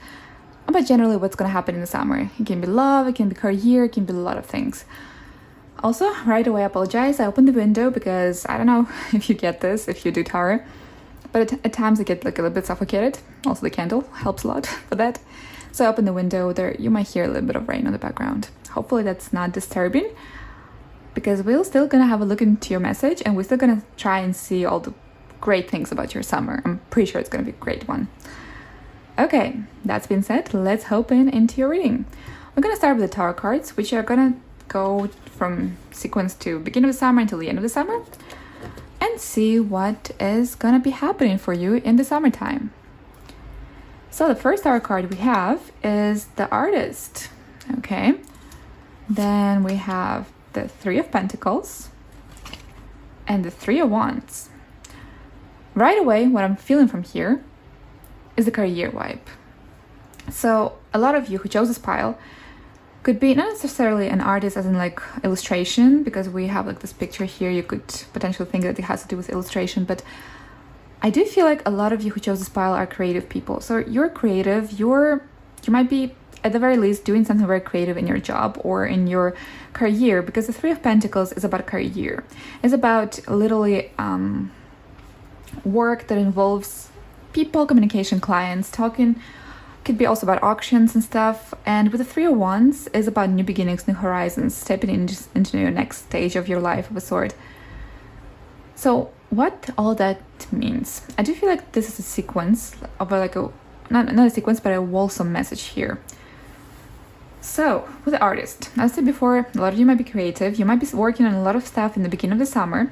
about generally what's going to happen in the summer. It can be love, it can be career, it can be a lot of things. Also, right away, I apologize. I opened the window because I don't know if you get this, if you do tarot, but at times I get like a little bit suffocated. Also, the candle helps a lot for that. So I opened the window there. You might hear a little bit of rain on the background. Hopefully that's not disturbing, because we're still gonna have a look into your message, and we're still gonna try and see all the great things about your summer. I'm pretty sure it's gonna be a great one. Okay, that's been said, let's hop into your reading. We're gonna start with the tarot cards, which are gonna go from sequence to beginning of the summer until the end of the summer, and see what is gonna be happening for you in the summertime. So the first tarot card we have is the Artist. Okay, then we have the Three of Pentacles and the Three of Wands. Right away, what I'm feeling from here is the career vibe. So a lot of you who chose this pile could be not necessarily an artist as in like illustration, because we have like this picture here. You could potentially think that it has to do with illustration, but I do feel like a lot of you who chose this pile are creative people. So you're creative, you might be at the very least doing something very creative in your job or in your career, because the Three of Pentacles is about career. It's about literally work that involves people, communication, clients, talking. Could be also about auctions and stuff. And with the Three of Wands is about new beginnings, new horizons, stepping into your next stage of your life of a sort. So what all that means, I do feel like this is a sequence of not a sequence, but a wholesome message here. So with the Artist, as I said before, a lot of you might be creative. You might be working on a lot of stuff in the beginning of the summer.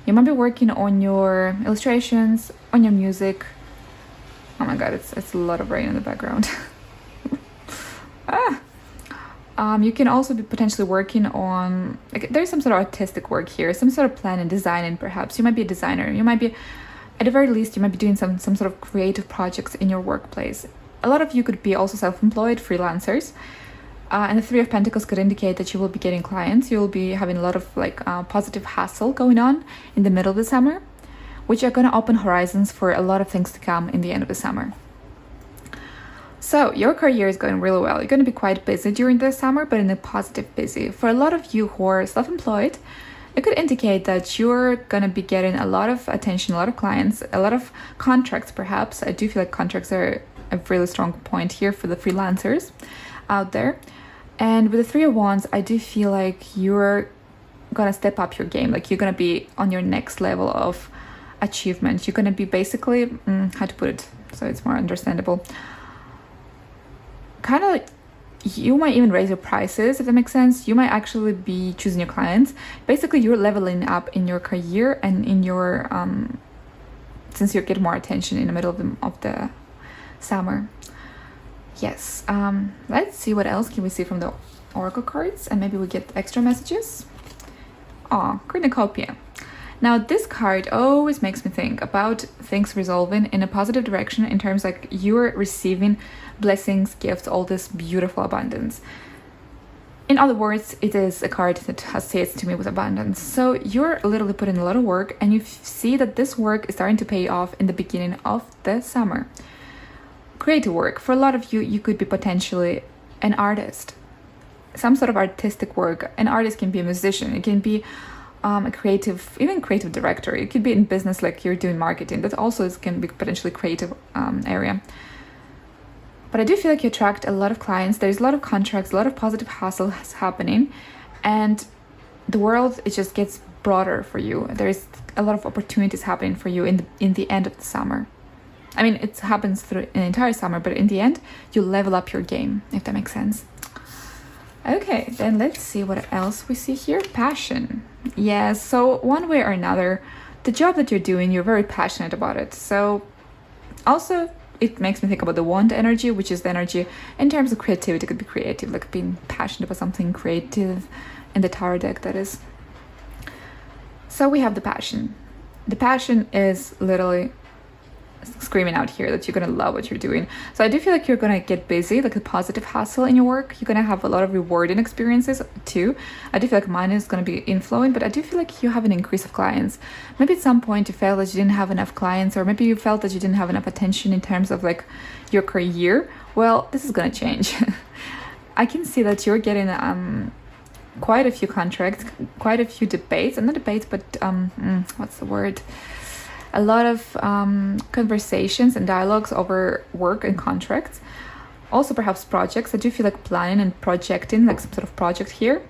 You might be working on your illustrations, on your music. Oh my god, it's a lot of rain in the background. You can also be potentially working on, like, there's some sort of artistic work here, some sort of plan and designing. Perhaps you might be a designer. You might be, at the very least, you might be doing some sort of creative projects in your workplace. A lot of you could be also self-employed freelancers. And the Three of Pentacles could indicate that you will be getting clients. You will be having a lot of positive hustle going on in the middle of the summer, which are going to open horizons for a lot of things to come in the end of the summer. So your career is going really well. You're going to be quite busy during the summer, but in a positive busy. For a lot of you who are self-employed, it could indicate that you're going to be getting a lot of attention, a lot of clients, a lot of contracts perhaps. I do feel like contracts are a really strong point here for the freelancers out there. And with the Three of Wands, I do feel like you're going to step up your game. Like you're going to be on your next level of achievement. You're going to be basically, how to put it so it's more understandable, kind of like, you might even raise your prices, if that makes sense. You might actually be choosing your clients. Basically, you're leveling up in your career and in your since you get more attention in the middle of the summer. Yes. Let's see what else can we see from the oracle cards, and maybe we get extra messages. Cornucopia. Now, this card always makes me think about things resolving in a positive direction, in terms like you're receiving blessings, gifts, all this beautiful abundance. In other words, it is a card that associates to me with abundance. So you're literally putting a lot of work, and you see that this work is starting to pay off in the beginning of the summer. Creative work. For a lot of you, you could be potentially an artist. Some sort of artistic work. An artist can be a musician. It can be a creative, even creative director. It could be in business, like you're doing marketing. That also can be potentially creative area. But I do feel like you attract a lot of clients. There's a lot of contracts, a lot of positive hustle happening, and the world, it just gets broader for you. There's a lot of opportunities happening for you in the end of the summer. I mean, it happens through an entire summer, but in the end, you level up your game, if that makes sense. Okay, then let's see what else we see here. Passion. Yeah, so one way or another, the job that you're doing, you're very passionate about it. So also, it makes me think about the wand energy, which is the energy in terms of creativity. It could be creative, like being passionate about something creative in the tarot deck, that is. So we have the passion. The passion is literally screaming out here that you're gonna love what you're doing. So I do feel like you're gonna get busy, like a positive hustle in your work. You're gonna have a lot of rewarding experiences too. I do feel like mine is gonna be inflowing, but I do feel like you have an increase of clients. Maybe at some point you felt that you didn't have enough clients, or maybe you felt that you didn't have enough attention in terms of like your career. Well, this is gonna change. I can see that you're getting quite a few contracts, quite a few debates, and not debates, but what's the word? A lot of conversations and dialogues over work and contracts. Also perhaps projects. I do feel like planning and projecting, like some sort of project here.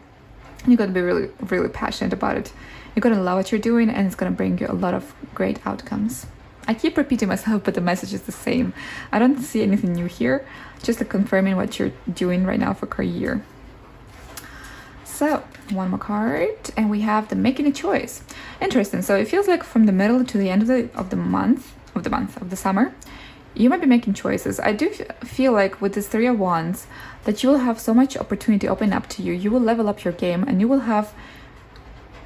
You're going to be really, really passionate about it. You're going to love what you're doing, and it's going to bring you a lot of great outcomes. I keep repeating myself, but the message is the same. I don't see anything new here, just like confirming what you're doing right now for career. So, one more card, and we have the making a choice. Interesting. So it feels like from the middle to the end of the summer, you might be making choices. I do feel like with this Three of Wands that you will have so much opportunity open up to you. You will level up your game, and you will have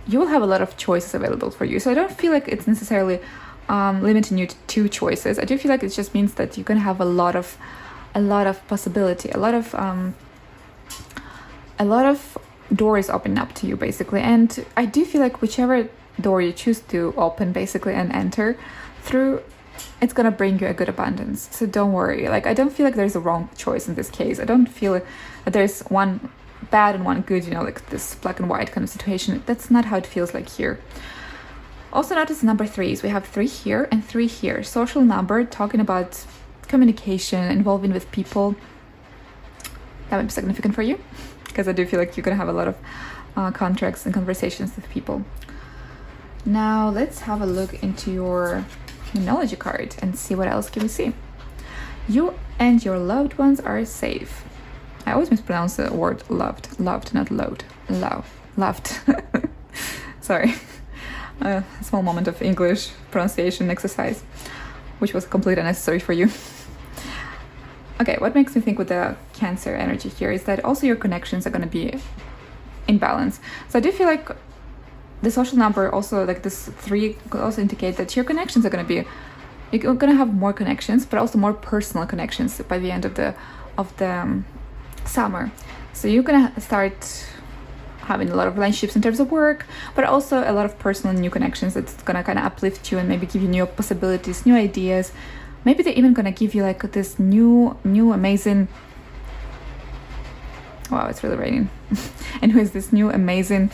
a lot of choices available for you. So I don't feel like it's necessarily limiting you to 2 choices. I do feel like it just means that you're gonna have a lot of possibility, a lot of doors open up to you basically. And I do feel like whichever door you choose to open basically and enter through, it's gonna bring you a good abundance. So don't worry. Like, I don't feel like there's a wrong choice in this case. I don't feel that there's one bad and one good, you know, like this black and white kind of situation. That's not how it feels like here. Also notice number 3s. We have 3 here and 3 here. Social number, talking about communication, involving with people. That might be significant for you, because I do feel like you're gonna have a lot of contracts and conversations with people. Now let's have a look into your Moonology card and see what else can we see. You and your loved ones are safe. I always mispronounce the word loved, not loved, loved. Sorry, a small moment of English pronunciation exercise, which was completely unnecessary for you. Okay, what makes me think with the Cancer energy here is that also your connections are going to be in balance. So I do feel like the social number, also like this 3, could also indicate that your connections are going to be, you're going to have more connections, but also more personal connections by the end of the summer. So you're going to start having a lot of relationships in terms of work, but also a lot of personal new connections that's going to kind of uplift you and maybe give you new possibilities, new ideas. Maybe they're even gonna give you like this new amazing, wow, it's really raining. Anyways, this new amazing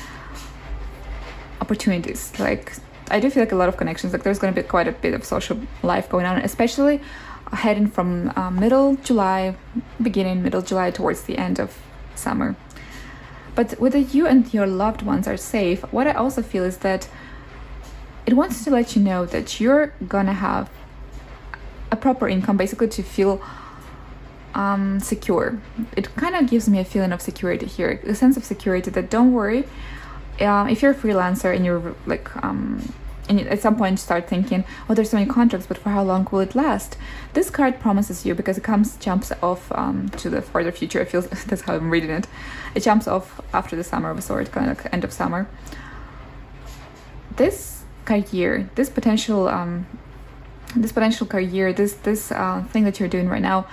opportunities. Like, I do feel like a lot of connections, like there's gonna be quite a bit of social life going on, especially heading from middle July towards the end of summer. But whether you and your loved ones are safe, what I also feel is that it wants to let you know that you're gonna have a proper income, basically, to feel secure. It kind of gives me a feeling of security here, a sense of security that don't worry. If you're a freelancer and you're like, and you at some point start thinking, oh, there's so many contracts, but for how long will it last? This card promises you, because it jumps off to the further future. I feel that's how I'm reading it. It jumps off after the summer of a sort, kind of like end of summer. This career, this potential career, this thing that you're doing right now,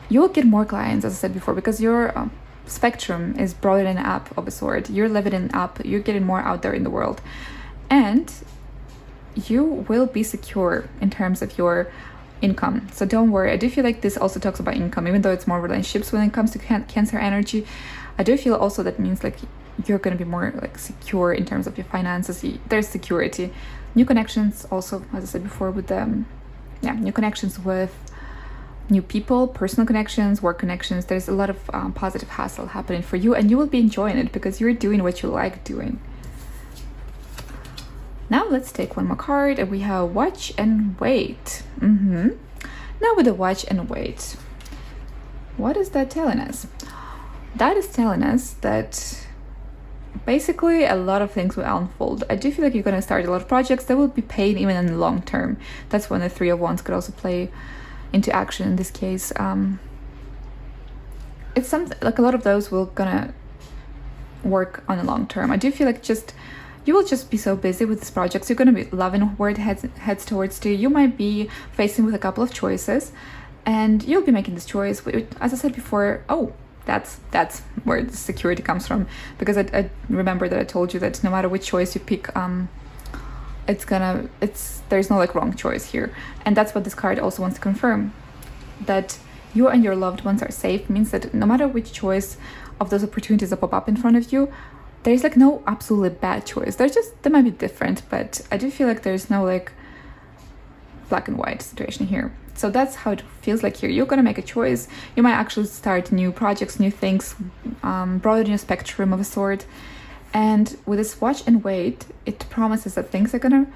you will get more clients, as I said before, because your spectrum is broadening up of a sort. You're leveling up, you're getting more out there in the world, and you will be secure in terms of your income. So don't worry. I do feel like this also talks about income, even though it's more relationships when it comes to Cancer energy. I do feel also that means like you're going to be more like secure in terms of your finances. There's security. New connections also, as I said before, with them, new connections with new people, personal connections, work connections. There's a lot of positive hustle happening for you, and you will be enjoying it because you're doing what you like doing. Now let's take one more card, and we have Watch and Wait. Now with the Watch and Wait, what is that telling us? That is telling us that basically a lot of things will unfold. I do feel like you're going to start a lot of projects that will be paid even in the long term. That's when the Three of Wands could also play into action in this case. It's something like a lot of those will gonna work on the long term. I do feel like you will just be so busy with these projects. You're going to be loving where it heads towards to. You might be facing with a couple of choices, and you'll be making this choice. As I said before, that's where the security comes from, because I remember that I told you that no matter which choice you pick, there's no like wrong choice here. And that's what this card also wants to confirm, that you and your loved ones are safe. Means that no matter which choice of those opportunities that pop up in front of you, there's like no absolutely bad choice. They might be different, but I do feel like there's no like black and white situation here. So that's how it feels like here. You're gonna make a choice. You might actually start new projects, new things, broaden your spectrum of a sort. And with this Watch and Wait, it promises that things are gonna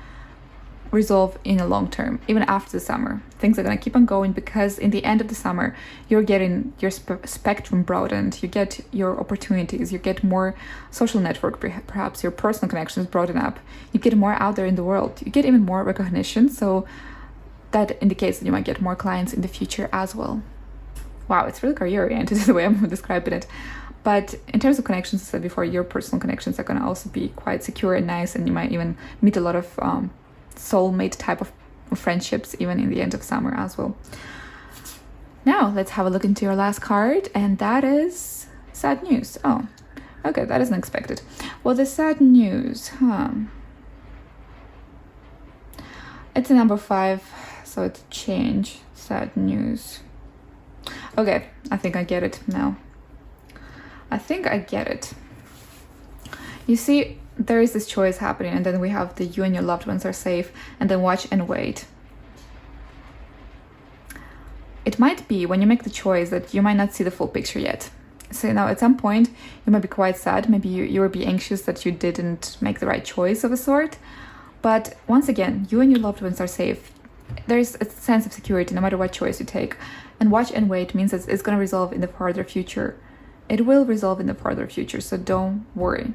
resolve in the long term, even after the summer. Things are gonna keep on going, because in the end of the summer, you're getting your spectrum broadened. You get your opportunities. You get more social network, perhaps your personal connections broaden up. You get more out there in the world. You get even more recognition. So that indicates that you might get more clients in the future as well. Wow, it's really career-oriented the way I'm describing it. But in terms of connections, as I said before, your personal connections are going to also be quite secure and nice, and you might even meet a lot of soulmate type of friendships even in the end of summer as well. Now, let's have a look into your last card, and that is sad news. Oh, okay, that isn't expected. Well, the sad news, it's a number 5. So it's a change, sad news. Okay, I think I get it now. I think I get it. You see, there is this choice happening, and then we have the you and your loved ones are safe, and then Watch and Wait. It might be when you make the choice that you might not see the full picture yet. So now at some point, you might be quite sad. Maybe you will be anxious that you didn't make the right choice of a sort. But once again, you and your loved ones are safe. There's a sense of security no matter what choice you take. And Watch and Wait means that it's going to resolve in the farther future. It will resolve in the farther future, so don't worry.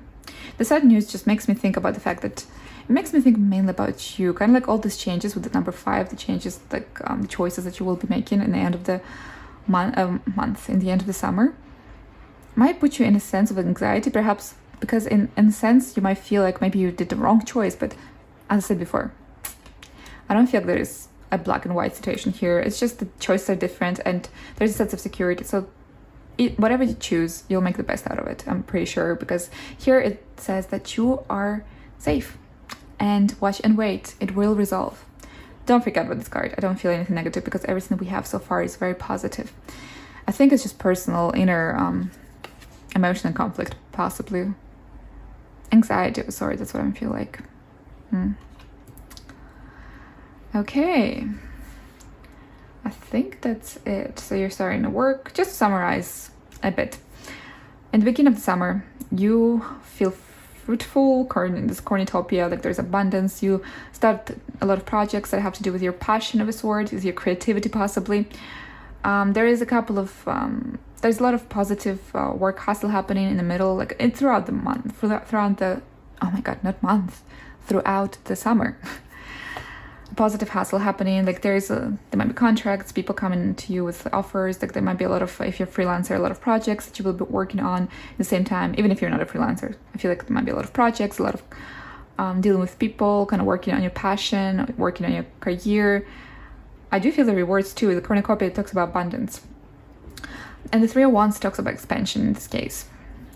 The sad news just makes me think about the fact that it makes me think mainly about you. Kind of like all these changes with the number 5, the changes, like the choices that you will be making in the end of the month, in the end of the summer, might put you in a sense of anxiety, perhaps because in a sense you might feel like maybe you did the wrong choice. But as I said before, I don't feel like there is a black and white situation here. It's just the choices are different, and there's a sense of security. So whatever you choose, you'll make the best out of it, I'm pretty sure, because here it says that you are safe. And Watch and Wait, it will resolve. Don't forget about this card. I don't feel anything negative, because everything that we have so far is very positive. I think it's just personal, inner emotional conflict, possibly. Anxiety of a sort, that's what I feel like. Okay, I think that's it. So you're starting to work. Just to summarize a bit. In the beginning of the summer, you feel fruitful, this cornucopia, like there's abundance. You start a lot of projects that have to do with your passion of a sort, with your creativity possibly. There's a lot of positive work hustle happening in the middle, like throughout the month, throughout the summer. Positive hustle happening, like there might be contracts, people coming to you with offers, like there might be a lot of, if you're a freelancer, a lot of projects that you will be working on at the same time. Even if you're not a freelancer, I feel like there might be a lot of projects, a lot of dealing with people, kind of working on your passion, working on your career. I do feel the rewards too. The cornucopia talks about abundance, and the Three of Wands talks about expansion in this case.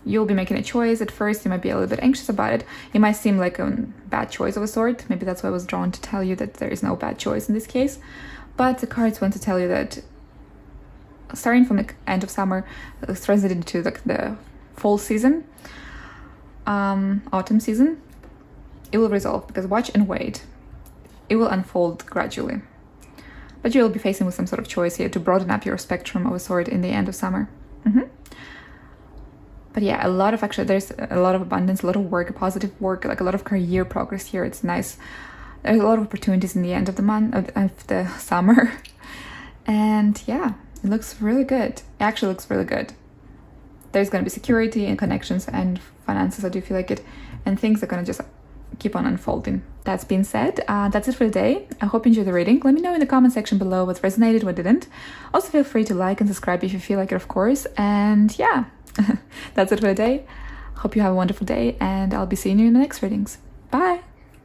You'll be making a choice. At first, you might be a little bit anxious about it. It might seem like a bad choice of a sort. Maybe that's why I was drawn to tell you that there is no bad choice in this case. But the cards want to tell you that starting from the end of summer, transiting into the fall season, autumn season, it will resolve, because Watch and Wait, it will unfold gradually. But you'll be facing with some sort of choice here to broaden up your spectrum of a sort in the end of summer. But yeah, there's a lot of abundance, a lot of work, positive work, like a lot of career progress here. It's nice. There's a lot of opportunities in the end of the month, of the summer. And yeah, it looks really good. It actually looks really good. There's going to be security and connections and finances. I do feel like it. And things are going to just keep on unfolding. That's been said, that's it for the day. I hope you enjoyed the reading. Let me know in the comment section below what resonated, what didn't. Also feel free to like and subscribe if you feel like it, of course. And yeah, that's it for the day. Hope you have a wonderful day, and I'll be seeing you in the next readings. Bye!